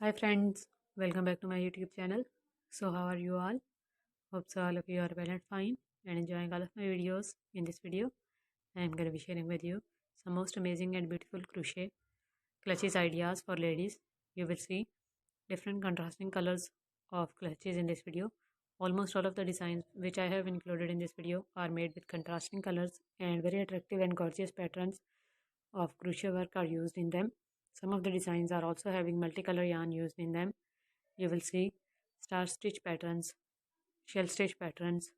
Hi friends, welcome back to my YouTube channel. So how are you all? Hope so all of you are well and fine and enjoying all of my videos. In this video, I am going to be sharing with you some most amazing and beautiful crochet clutches ideas for ladies. You will see different contrasting colors of clutches in this video. Almost all of the designs which I have included in this video are made with contrasting colors, and very attractive and gorgeous patterns of crochet work are used in them. Some of the designs are also having multicolor yarn used in them. You will see star stitch patterns, shell stitch patterns,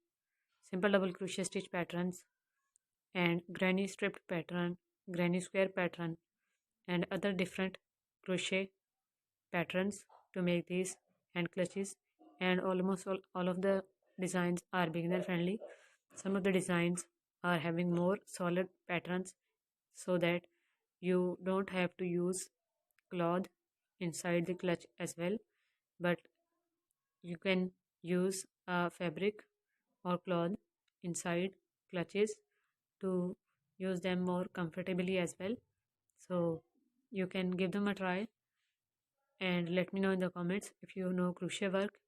simple double crochet stitch patterns, and granny stripped pattern, granny square pattern, and other different crochet patterns to make these hand clutches. And almost all of the designs are beginner friendly. Some of the designs are having more solid patterns so that you don't have to use cloth inside the clutch as well, but you can use a fabric or cloth inside clutches to use them more comfortably as well. So you can give them a try and let me know in the comments if you know crochet work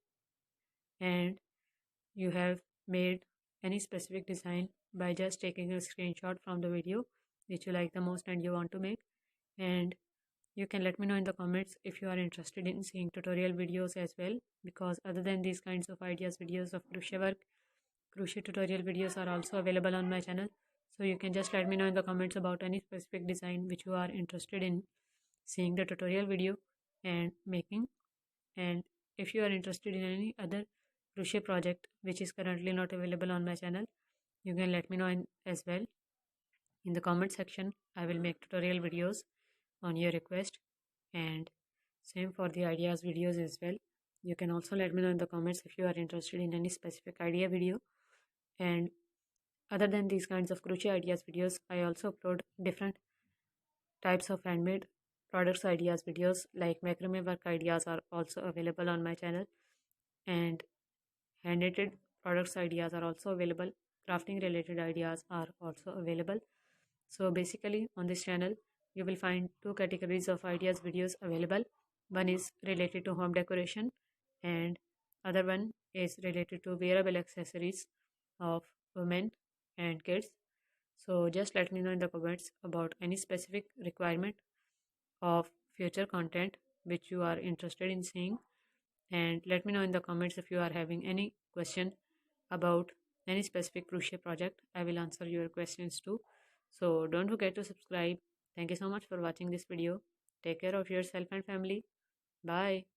and you have made any specific design by just taking a screenshot from the video which you like the most and you want to make. And you can let me know in the comments if you are interested in seeing tutorial videos as well, because other than these kinds of ideas videos of crochet work, crochet tutorial videos are also available on my channel. So you can just let me know in the comments about any specific design which you are interested in seeing the tutorial video and making. And if you are interested in any other crochet project which is currently not available on my channel, you can let me know as well in the comment section. I will make tutorial videos on your request, and same for the ideas videos as well. You can also let me know in the comments if you are interested in any specific idea video. And other than these kinds of crochet ideas videos, I also upload different types of handmade products ideas videos, like macrame work ideas are also available on my channel, and hand knitted products ideas are also available. Crafting related ideas are also available. So basically on this channel you will find two categories of ideas videos available. One is related to home decoration and other one is related to wearable accessories of women and kids. So just let me know in the comments about any specific requirement of future content which you are interested in seeing, and let me know in the comments if you are having any question about any specific crochet project. I will answer your questions too. So don't forget to subscribe. Thank you so much for watching this video. Take care of yourself and family. Bye.